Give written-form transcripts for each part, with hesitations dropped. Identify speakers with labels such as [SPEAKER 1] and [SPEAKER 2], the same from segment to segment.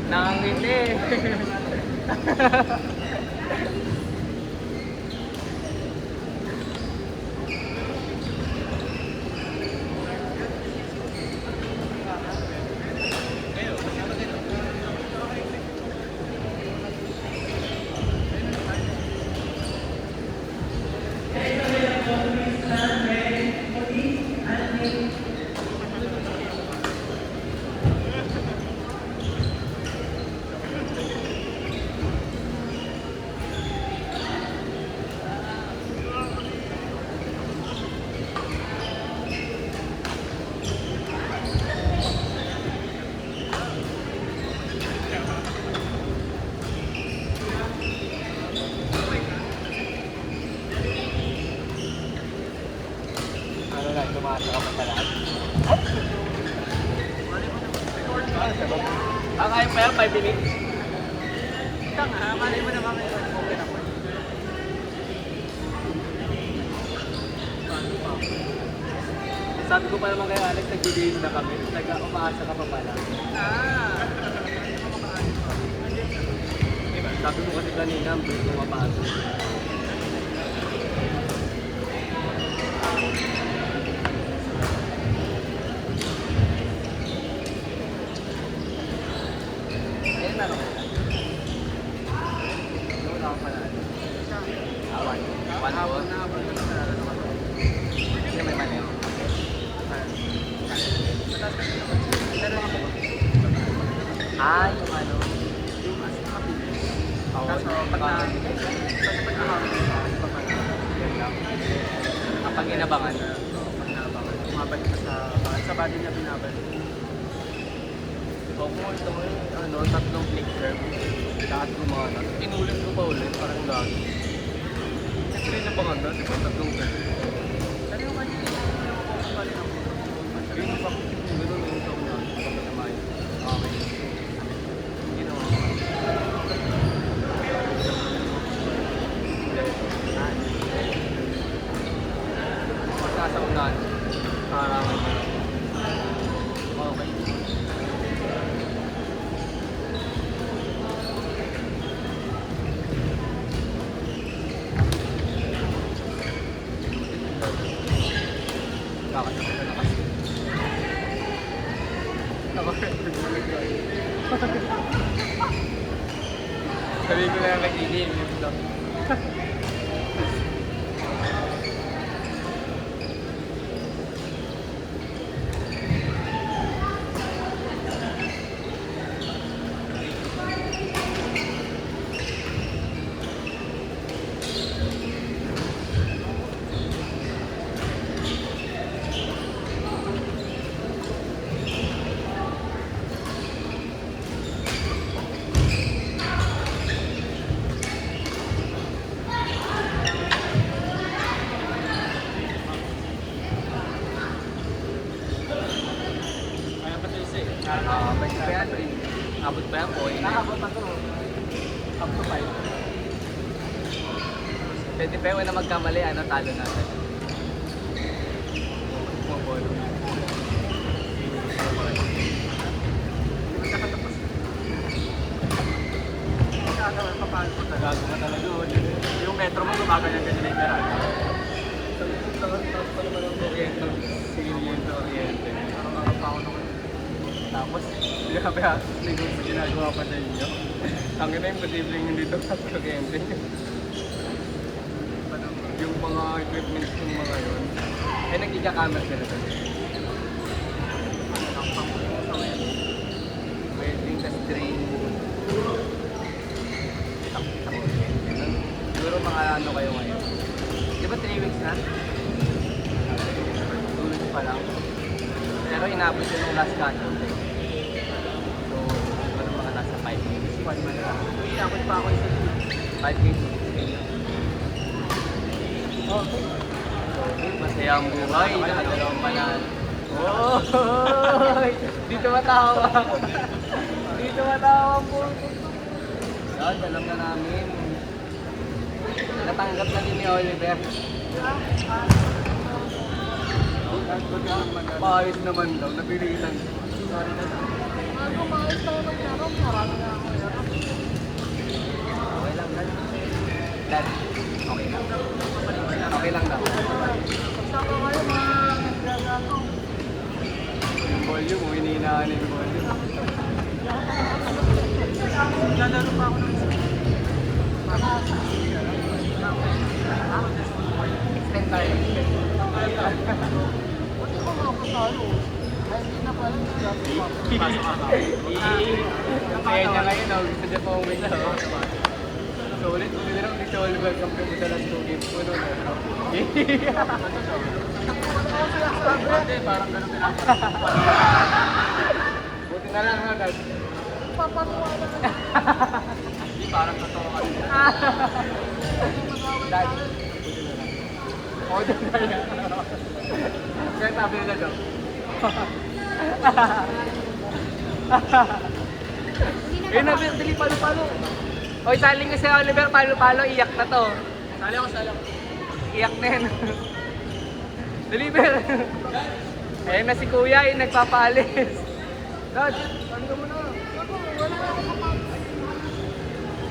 [SPEAKER 1] Nakangiti. Ano na, tumasa ka pa pala. Ang kaya pa yan, 5 minutes. Ika nga, malay mo naman kayo. Okay na po. Sabi ko pa naman kay Alex, nag-date na kami. Umaasa ka pa pala. Sabi ko kasi kanina, ang bilis ko mapasok. Ah, yung ano? Yung as nakapili. Kaso pag kapag inabangan, bumabalik ka sa body niya binabalik. So kung ito mo yung ano, tatlong click serve, lahat gumana. Inulit ko pa ulit, parang lagi. Siyempre na panganda, di ba? Tatlong click. Pero yung kanina, yung pa rin ako. Yung sa gano'n yung ito niya, kapag naman. Okay. Ginawa ko. Sa unahan, harapan mo. Okay. Kakasama na kasi. Sabi ko na kay Didi, yung vlog. Abot pa yan po. Nakabot na ito. Up to 5. Pwede pa yun na magkamali, ano, talo natin. Bumabolo. Magkakatapos. Magkakawal pa paano po talaga na talaga. Yung metro mo gumaganyan ka nila yung meron. Tapos pa naman ang oriente. Sige yung oriente. Parang makapaon ako. Tapos, grabe ha, negosyo ginagawa pa sa inyo. Ang ina yung posibleng hindi ito sa kuryente. Yung mga equipments ng mga yun, ay nagkikakamera sila doon. Ang pang-uwi sa wedding, tas drain. Kita ko. Siguro mga ano kayo ngayon. Di ba 3 weeks na? 2 weeks pa lang. Pero inabot yun ng last cut. So, ano mga nasa 5 days. 1 month lang. Inabot pa ako isa 5 days. Okay. Masaya ang buhay. Nakadalawang banal. Oh! Dito matawa. Dito matawa po. Yan, alam na namin. Natanggap na din ni Oliver. Maayos naman daw, napilitan. Sorry na lang.
[SPEAKER 2] Maayos naman daw,
[SPEAKER 1] Okay lang, dad. Dad, okay lang. Okay lang daw. Yung volume, hinihinaan na yung volume. Lalaro pa ako ng extend tayo. Kaya niya ngayon, gusto niya pa umila. So ulit, hindi lang dito all welcome to the last 2 games ko noon. Parang ganun buti na lang ha, dad. Papanuwala ka. Hindi, parang totoo ka rin. Dad. Oo, dad na yan. Kaya sabi nila dyan. Eh, nabili palo-palo. Oy, saling nga si Oliver, palo-palo, iyak na to. Sali ako. Iyak na yan. Deliver. Ayan na si Kuya, yung nagpapaalis. Dad, ano ka muna?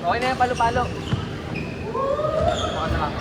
[SPEAKER 1] Okay na yan, palo-palo. Okay na lang.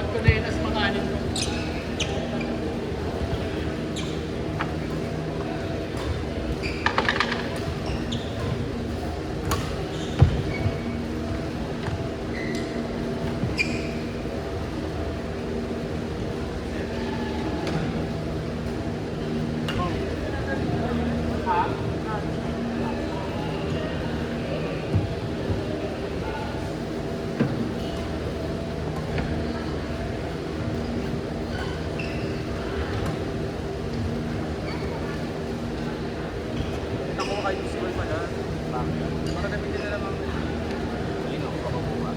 [SPEAKER 2] Count ko na yun as makanin ko.
[SPEAKER 1] Nakuha kayo sa school pala. Bakit? Baka gamitin na naman. Ayun ako, makakuha.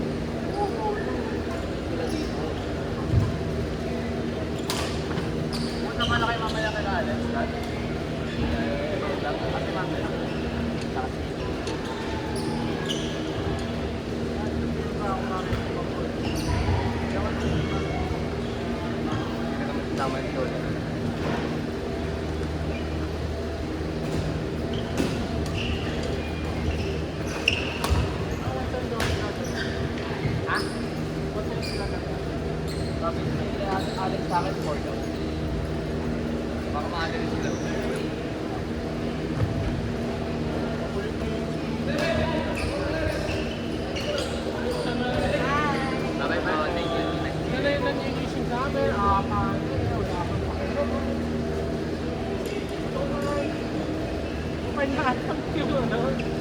[SPEAKER 1] Sila dito. Punta man na kayo mamaya kay Alex, Dad. Kasi mamaya. Tapos dito. Tama yung doon. Ha? Sabi nila Alex sa akin, 4 daw. Baka maaga rin sila. Bye bye, thank you.
[SPEAKER 2] Ano yung nangyayising sa amin? Wala akong pakinom. Okay na, thank you.